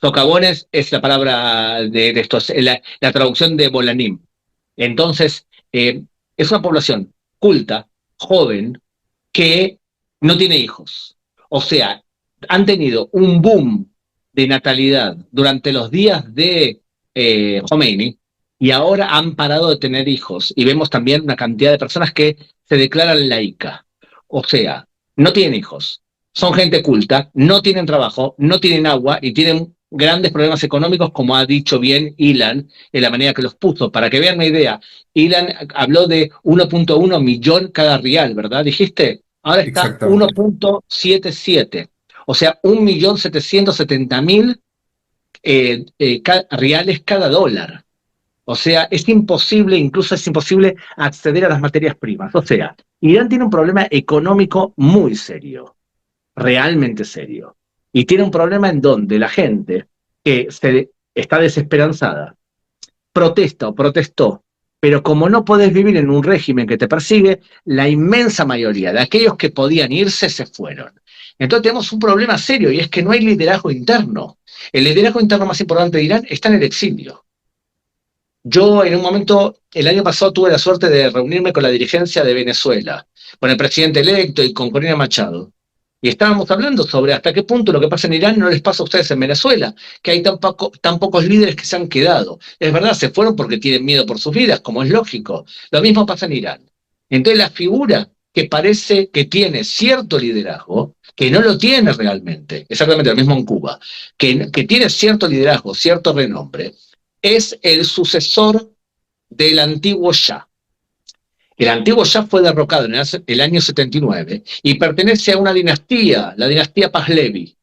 S4: Socavones es la palabra de esto, es la traducción de Bolanim. Entonces, es una población culta, joven, que no tiene hijos. O sea, han tenido un boom de natalidad durante los días de Khomeini y ahora han parado de tener hijos. Y vemos también una cantidad de personas que se declaran laica. O sea, no tienen hijos, son gente culta, no tienen trabajo, no tienen agua y tienen grandes problemas económicos, como ha dicho bien Ilan, en la manera que los puso. Para que vean una idea, Ilan habló de 1.1 millón cada rial, ¿verdad? ¿Dijiste? Ahora está
S2: Exactamente.
S4: 1.77, o sea, 1.770.000 reales cada dólar. O sea, es imposible, incluso es imposible acceder a las materias primas. O sea, Irán tiene un problema económico muy serio, realmente serio. Y tiene un problema en donde la gente que está desesperanzada protesta o protestó, pero como no podés vivir en un régimen que te persigue, la inmensa mayoría de aquellos que podían irse se fueron. Entonces tenemos un problema serio y es que no hay liderazgo interno. El liderazgo interno más importante de Irán está en el exilio. Yo en un momento, el año pasado, tuve la suerte de reunirme con la dirigencia de Venezuela, con el presidente electo y con Corina Machado. Y estábamos hablando sobre hasta qué punto lo que pasa en Irán no les pasa a ustedes en Venezuela, que hay tan pocos líderes que se han quedado. Es verdad, se fueron porque tienen miedo por sus vidas, como es lógico. Lo mismo pasa en Irán. Entonces la figura que parece que tiene cierto liderazgo, que no lo tiene realmente, exactamente lo mismo en Cuba, que tiene cierto liderazgo, cierto renombre, es el sucesor del antiguo Shah. El antiguo Shah fue derrocado en el año 79 y pertenece a una dinastía, la dinastía Pahlavi.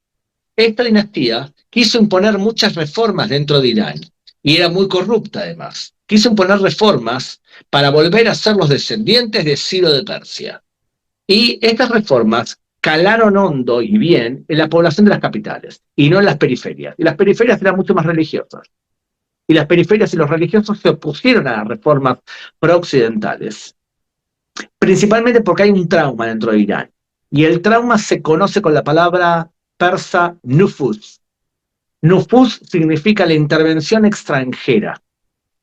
S4: Esta dinastía quiso imponer muchas reformas dentro de Irán, y era muy corrupta además. Quiso imponer reformas para volver a ser los descendientes de Ciro de Persia. Y estas reformas calaron hondo y bien en la población de las capitales, y no en las periferias. Y las periferias eran mucho más religiosas. Y las periferias y los religiosos se opusieron a las reformas pro-occidentales, principalmente porque hay un trauma dentro de Irán. Y el trauma se conoce con la palabra persa nufuz. Nufuz significa la intervención extranjera.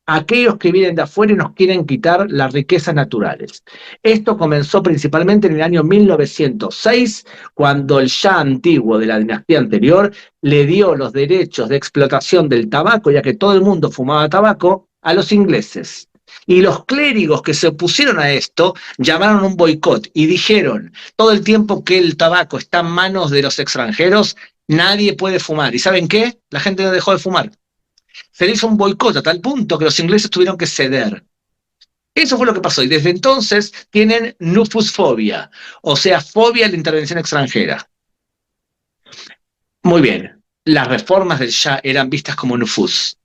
S4: Aquellos que vienen de afuera y nos quieren quitar las riquezas naturales. Esto comenzó principalmente en el año 1906, cuando el Shah antiguo de la dinastía anterior le dio los derechos de explotación del tabaco, ya que todo el mundo fumaba tabaco, a los ingleses. Y los clérigos que se opusieron a esto llamaron un boicot y dijeron, todo el tiempo que el tabaco está en manos de los extranjeros, nadie puede fumar. ¿Y saben qué? La gente no dejó de fumar. Se le hizo un boicot a tal punto que los ingleses tuvieron que ceder. Eso fue lo que pasó, y desde entonces tienen nufusfobia, o sea, fobia a la intervención extranjera. Muy bien, las reformas del Shah eran vistas como nufuz.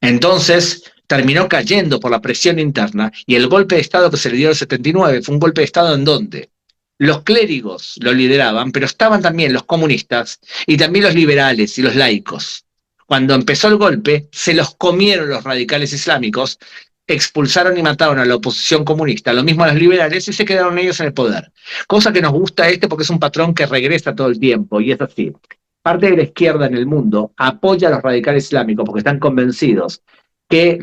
S4: Entonces terminó cayendo por la presión interna, y el golpe de Estado que se le dio en el 79 fue un golpe de Estado en donde los clérigos lo lideraban, pero estaban también los comunistas y también los liberales y los laicos. Cuando empezó el golpe, se los comieron los radicales islámicos, expulsaron y mataron a la oposición comunista, lo mismo a los liberales, y se quedaron ellos en el poder. Cosa que nos gusta porque es un patrón que regresa todo el tiempo, y es así. Parte de la izquierda en el mundo apoya a los radicales islámicos porque están convencidos que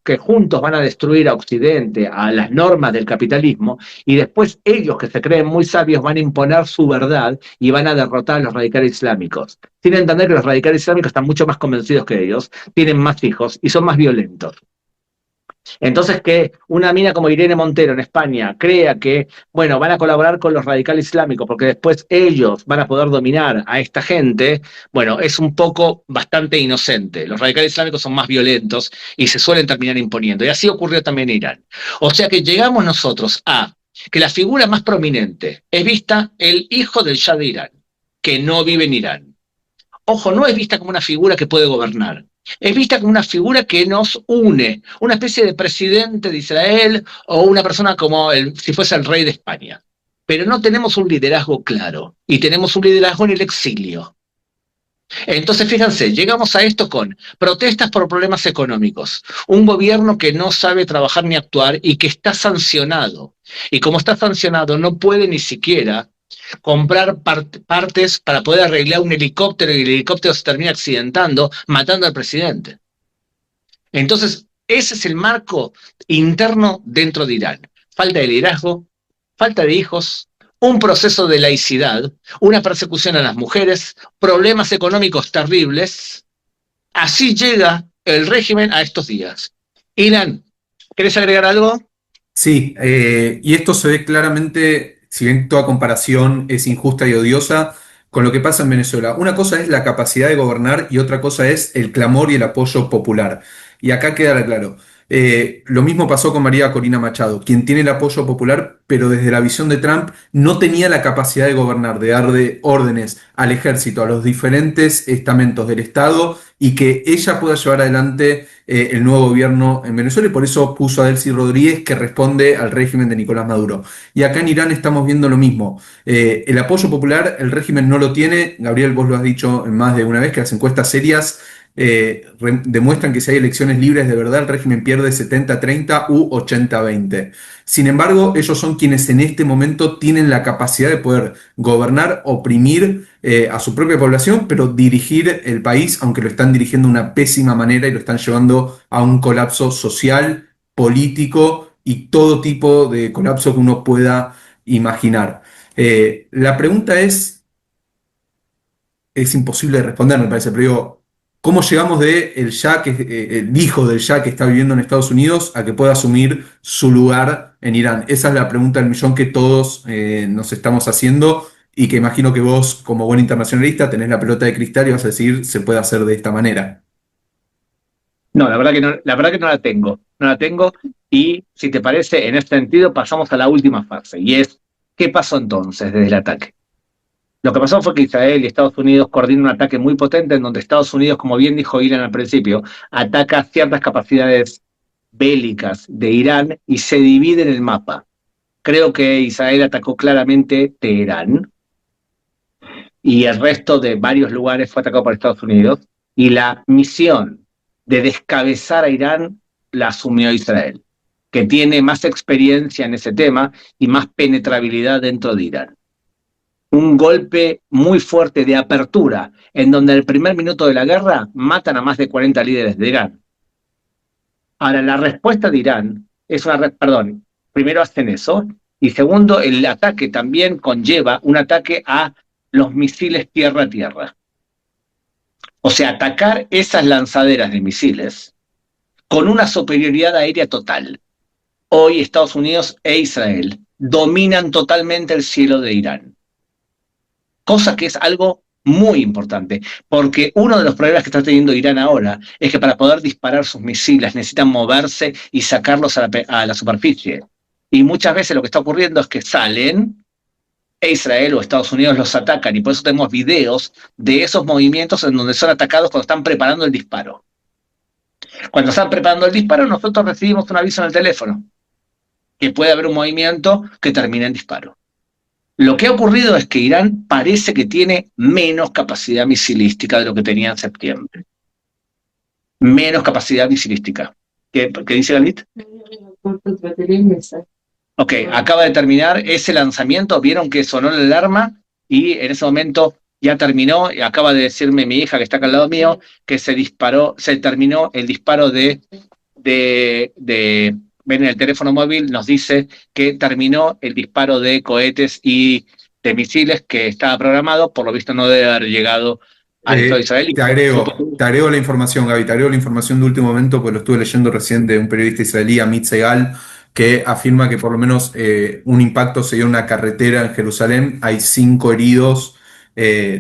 S4: que juntos van a destruir a Occidente, a las normas del capitalismo, y después ellos, que se creen muy sabios, van a imponer su verdad y van a derrotar a los radicales islámicos, sin entender que los radicales islámicos están mucho más convencidos que ellos, tienen más hijos y son más violentos. Entonces, que una mina como Irene Montero en España crea que, bueno, van a colaborar con los radicales islámicos porque después ellos van a poder dominar a esta gente, bueno, es un poco bastante inocente. Los radicales islámicos son más violentos y se suelen terminar imponiendo. Y así ocurrió también en Irán. O sea que llegamos nosotros a que la figura más prominente es vista el hijo del Shah de Irán, que no vive en Irán. Ojo, no es vista como una figura que puede gobernar. Es vista como una figura que nos une, una especie de presidente de Israel o una persona como si fuese el rey de España. Pero no tenemos un liderazgo claro, y tenemos un liderazgo en el exilio. Entonces, fíjense, llegamos a esto con protestas por problemas económicos, un gobierno que no sabe trabajar ni actuar y que está sancionado. Y como está sancionado, no puede ni siquiera comprar partes para poder arreglar un helicóptero, y el helicóptero se termina accidentando, matando al presidente. Entonces, ese es el marco interno dentro de Irán. Falta de liderazgo, falta de hijos, un proceso de laicidad, una persecución a las mujeres, problemas económicos terribles. Así llega el régimen a estos días. Irán, ¿querés agregar algo?
S2: Sí, y esto se ve claramente, si bien toda comparación es injusta y odiosa, con lo que pasa en Venezuela. Una cosa es la capacidad de gobernar y otra cosa es el clamor y el apoyo popular. Y acá queda claro. Lo mismo pasó con María Corina Machado, quien tiene el apoyo popular, pero desde la visión de Trump no tenía la capacidad de gobernar, de dar órdenes al ejército, a los diferentes estamentos del Estado, y que ella pueda llevar adelante el nuevo gobierno en Venezuela, y por eso puso a Delcy Rodríguez, que responde al régimen de Nicolás Maduro. Y acá en Irán estamos viendo lo mismo. El apoyo popular, el régimen no lo tiene. Gabriel, vos lo has dicho más de una vez, que las encuestas serias demuestran que si hay elecciones libres de verdad, el régimen pierde 70-30 u 80-20. Sin embargo, ellos son quienes en este momento tienen la capacidad de poder gobernar, oprimir a su propia población, pero dirigir el país, aunque lo están dirigiendo de una pésima manera y lo están llevando a un colapso social, político y todo tipo de colapso que uno pueda imaginar. La pregunta es imposible de responder, me parece, pero digo, ¿cómo llegamos de el hijo del Shah que está viviendo en Estados Unidos a que pueda asumir su lugar en Irán? Esa es la pregunta del millón que todos nos estamos haciendo, y que imagino que vos, como buen internacionalista, tenés la pelota de cristal y vas a decir, se puede hacer de esta manera.
S4: No, la verdad que no la tengo. No la tengo, y si te parece, en este sentido pasamos a la última fase, y es, ¿qué pasó entonces desde el ataque? Lo que pasó fue que Israel y Estados Unidos coordinan un ataque muy potente en donde Estados Unidos, como bien dijo Ilan al principio, ataca ciertas capacidades bélicas de Irán y se divide en el mapa. Creo que Israel atacó claramente Teherán y el resto de varios lugares fue atacado por Estados Unidos, y la misión de descabezar a Irán la asumió Israel, que tiene más experiencia en ese tema y más penetrabilidad dentro de Irán. Un golpe muy fuerte de apertura, en donde en el primer minuto de la guerra matan a más de 40 líderes de Irán. Ahora, la respuesta de Irán es primero hacen eso, y segundo, el ataque también conlleva un ataque a los misiles tierra-tierra. O sea, atacar esas lanzaderas de misiles con una superioridad aérea total. Hoy Estados Unidos e Israel dominan totalmente el cielo de Irán. Cosa que es algo muy importante, porque uno de los problemas que está teniendo Irán ahora es que para poder disparar sus misiles necesitan moverse y sacarlos a la superficie. Y muchas veces lo que está ocurriendo es que salen e Israel o Estados Unidos los atacan, y por eso tenemos videos de esos movimientos en donde son atacados cuando están preparando el disparo. Cuando están preparando el disparo, nosotros recibimos un aviso en el teléfono que puede haber un movimiento que termine en disparo. Lo que ha ocurrido es que Irán parece que tiene menos capacidad misilística de lo que tenía en septiembre. Menos capacidad misilística. ¿Qué dice Galit? Ok, acaba de terminar ese lanzamiento, vieron que sonó la alarma y en ese momento ya terminó, y acaba de decirme mi hija que está acá al lado mío, que se terminó el disparo ven en el teléfono móvil, nos dice que terminó el disparo de cohetes y de misiles que estaba programado, por lo visto no debe haber llegado al Estado de Israel.
S2: Te agrego la información, Gaby, te agrego la información de último momento, pues lo estuve leyendo recién de un periodista israelí, Amit Segal, que afirma que por lo menos un impacto se dio en una carretera en Jerusalén, hay 5 heridos,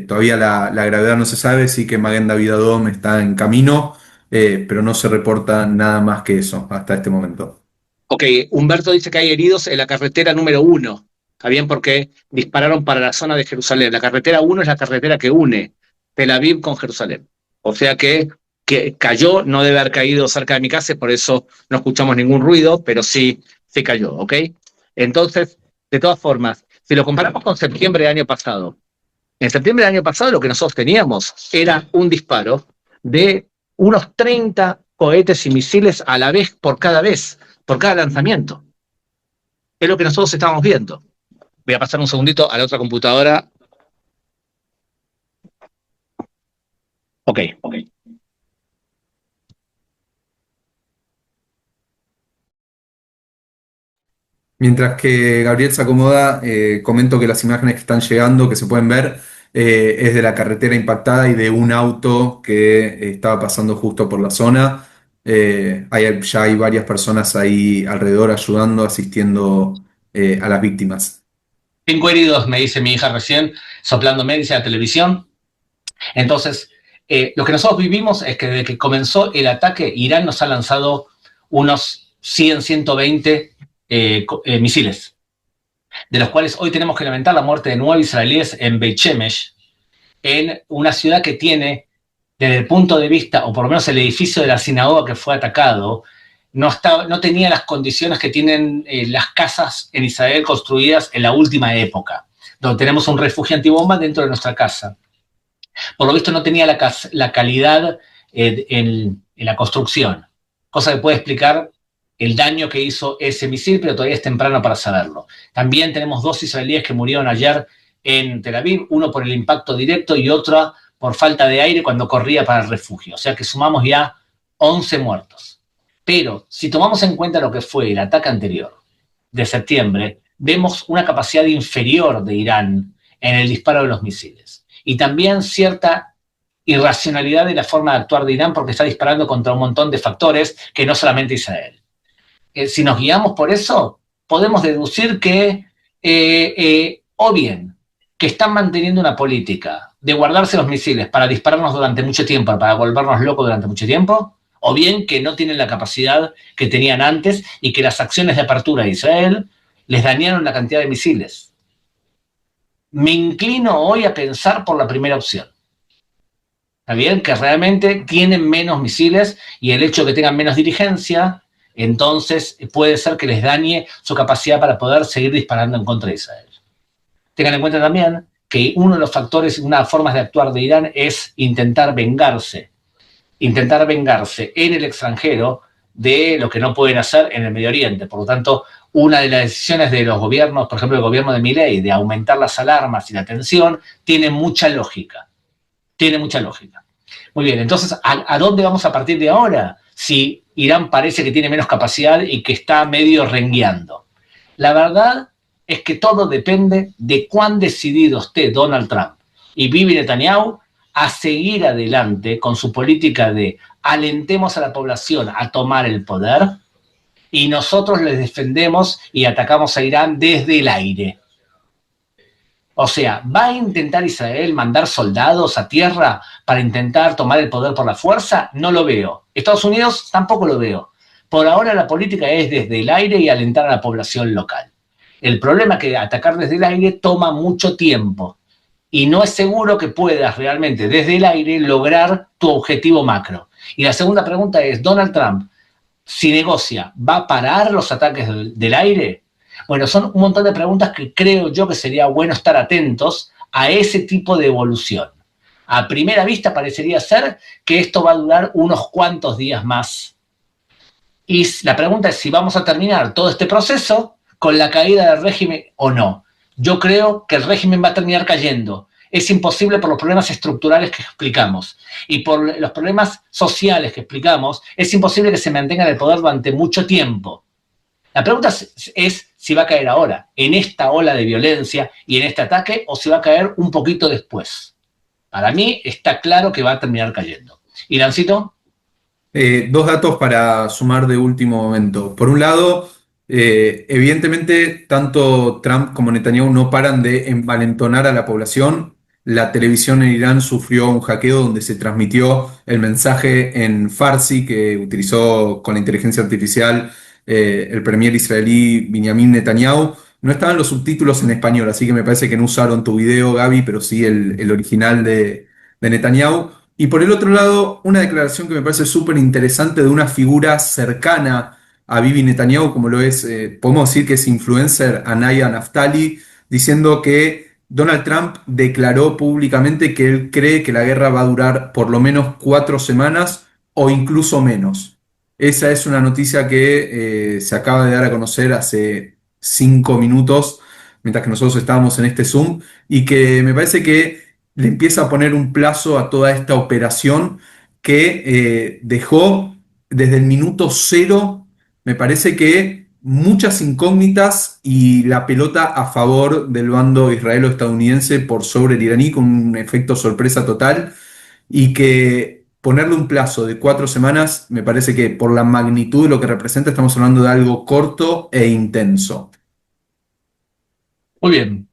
S2: todavía la gravedad no se sabe, sí que Maguen David Adom está en camino, pero no se reporta nada más que eso hasta este momento.
S4: Ok, Humberto dice que hay heridos en la carretera número 1, ¿está bien? Porque dispararon para la zona de Jerusalén. La carretera 1 es la carretera que une Tel Aviv con Jerusalén. O sea que cayó, no debe haber caído cerca de mi casa, por eso no escuchamos ningún ruido, pero sí cayó, ¿ok? Entonces, de todas formas, si lo comparamos con septiembre del año pasado, en septiembre del año pasado lo que nosotros teníamos era un disparo de unos 30 cohetes y misiles a la vez por cada lanzamiento. Es lo que nosotros estábamos viendo. Voy a pasar un segundito a la otra computadora. Ok.
S2: Mientras que Gabriel se acomoda, comento que las imágenes que están llegando, que se pueden ver, es de la carretera impactada y de un auto que estaba pasando justo por la zona. Ya hay varias personas ahí alrededor ayudando, asistiendo a las víctimas.
S1: 5 heridos, me dice mi hija recién, soplándome, dice la televisión. Entonces, lo que nosotros vivimos es que desde que comenzó el ataque, Irán nos ha lanzado unos 100, 120 misiles, de los cuales hoy tenemos que lamentar la muerte de 9 israelíes en Beit Shemesh, en una ciudad que tiene, desde el punto de vista, o por lo menos el edificio de la sinagoga que fue atacado, no tenía las condiciones que tienen las casas en Israel construidas en la última época, donde tenemos un refugio antibomba dentro de nuestra casa. Por lo visto no tenía la calidad en la construcción, cosa que puede explicar el daño que hizo ese misil, pero todavía es temprano para saberlo. También tenemos 2 israelíes que murieron ayer en Tel Aviv, uno por el impacto directo y otro por falta de aire cuando corría para el refugio. O sea que sumamos ya 11 muertos. Pero si tomamos en cuenta lo que fue el ataque anterior de septiembre, vemos una capacidad inferior de Irán en el disparo de los misiles. Y también cierta irracionalidad de la forma de actuar de Irán porque está disparando contra un montón de factores que no solamente Israel. Si nos guiamos por eso, podemos deducir que o bien que están manteniendo una política de guardarse los misiles para dispararnos durante mucho tiempo, para volvernos locos durante mucho tiempo, o bien que no tienen la capacidad que tenían antes y que las acciones de apertura de Israel les dañaron la cantidad de misiles. Me inclino hoy a pensar por la primera opción. ¿Está bien? Que realmente tienen menos misiles y el hecho de que tengan menos dirigencia, entonces puede ser que les dañe su capacidad para poder seguir disparando en contra de Israel. Tengan en cuenta también que uno de los factores, una de las formas de actuar de Irán es intentar vengarse en el extranjero de lo que no pueden hacer en el Medio Oriente. Por lo tanto, una de las decisiones de los gobiernos, por ejemplo el gobierno de Milei, de aumentar las alarmas y la tensión, tiene mucha lógica. Muy bien, entonces, ¿a dónde vamos a partir de ahora? Si Irán parece que tiene menos capacidad y que está medio rengueando. La verdad es que todo depende de cuán decidido esté Donald Trump y Bibi Netanyahu a seguir adelante con su política de alentemos a la población a tomar el poder y nosotros les defendemos y atacamos a Irán desde el aire. O sea, ¿va a intentar Israel mandar soldados a tierra para intentar tomar el poder por la fuerza? No lo veo. Estados Unidos tampoco lo veo. Por ahora la política es desde el aire y alentar a la población local. El problema es que atacar desde el aire toma mucho tiempo y no es seguro que puedas realmente desde el aire lograr tu objetivo macro. Y la segunda pregunta es, Donald Trump, si negocia, ¿va a parar los ataques del aire? Bueno, son un montón de preguntas que creo yo que sería bueno estar atentos a ese tipo de evolución. A primera vista parecería ser que esto va a durar unos cuantos días más. Y la pregunta es si vamos a terminar todo este proceso con la caída del régimen o no. Yo creo que el régimen va a terminar cayendo. Es imposible por los problemas estructurales que explicamos y por los problemas sociales que explicamos, es imposible que se mantenga en el poder durante mucho tiempo. La pregunta es si va a caer ahora, en esta ola de violencia y en este ataque, o si va a caer un poquito después. Para mí está claro que va a terminar cayendo. Irancito.
S2: Dos datos para sumar de último momento. Por un lado, evidentemente, tanto Trump como Netanyahu no paran de envalentonar a la población. La televisión en Irán sufrió un hackeo donde se transmitió el mensaje en Farsi que utilizó con la inteligencia artificial el premier israelí Benjamin Netanyahu. No estaban los subtítulos en español, así que me parece que no usaron tu video, Gaby, pero sí el original de Netanyahu. Y por el otro lado, una declaración que me parece súper interesante de una figura cercana a Bibi Netanyahu, como lo es, podemos decir que es influencer, Anaya Naftali, diciendo que Donald Trump declaró públicamente que él cree que la guerra va a durar por lo menos 4 semanas o incluso menos. Esa es una noticia que se acaba de dar a conocer hace 5 minutos, mientras que nosotros estábamos en este Zoom, y que me parece que le empieza a poner un plazo a toda esta operación que dejó desde el minuto cero, me parece que muchas incógnitas y la pelota a favor del bando israelo-estadounidense por sobre el iraní con un efecto sorpresa total, y que ponerle un plazo de 4 semanas me parece que por la magnitud de lo que representa estamos hablando de algo corto e intenso.
S1: Muy bien.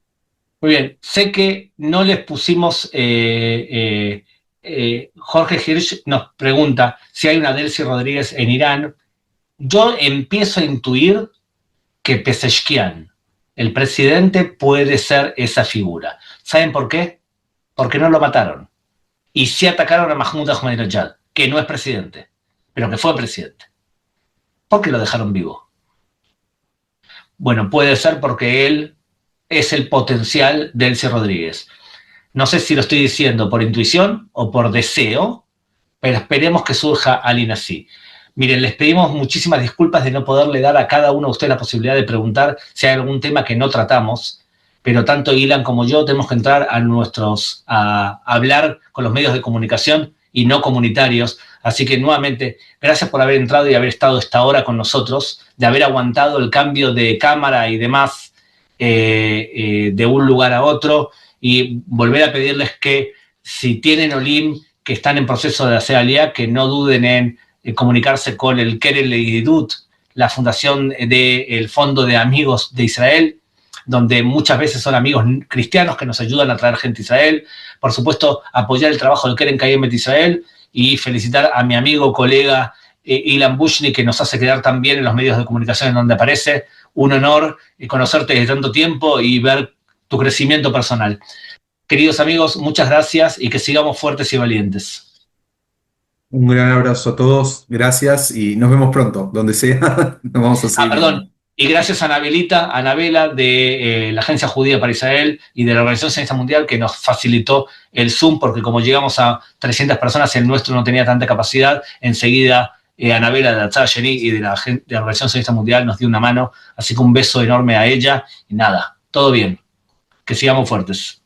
S1: Muy bien, sé que no les pusimos, Jorge Hirsch nos pregunta si hay una Delcy Rodríguez en Irán. Yo empiezo a intuir que Pezeshkian, el presidente, puede ser esa figura. ¿Saben por qué? Porque no lo mataron. Y sí atacaron a Mahmoud Ahmadinejad, que no es presidente, pero que fue presidente. ¿Por qué lo dejaron vivo? Bueno, puede ser porque él es el potencial de Delcy Rodríguez. No sé si lo estoy diciendo por intuición o por deseo, pero esperemos que surja alguien así. Miren, les pedimos muchísimas disculpas de no poderle dar a cada uno de ustedes la posibilidad de preguntar si hay algún tema que no tratamos, pero tanto Ilan como yo tenemos que entrar a hablar con los medios de comunicación y no comunitarios. Así que nuevamente, gracias por haber entrado y haber estado esta hora con nosotros, de haber aguantado el cambio de cámara y demás de un lugar a otro, y volver a pedirles que si tienen Olim que están en proceso de hacer aliyá, que no duden en comunicarse con el Kerel Yedidut, la fundación del Fondo de Amigos de Israel, donde muchas veces son amigos cristianos que nos ayudan a traer gente a Israel. Por supuesto, apoyar el trabajo del Keren Kayemet Israel y felicitar a mi amigo, colega Ilan Bushni, que nos hace quedar tan bien en los medios de comunicación en donde aparece. Un honor conocerte desde tanto tiempo y ver tu crecimiento personal. Queridos amigos, muchas gracias y que sigamos fuertes y valientes.
S2: Un gran abrazo a todos, gracias y nos vemos pronto, donde sea, nos vamos a seguir.
S1: Perdón, y gracias a Anabela de la Agencia Judía para Israel y de la Organización Sionista Mundial que nos facilitó el Zoom, porque como llegamos a 300 personas, el nuestro no tenía tanta capacidad. Enseguida Anabela de Atzar Sheni y de la Organización Sionista Mundial nos dio una mano, así que un beso enorme a ella y nada, todo bien, que sigamos fuertes.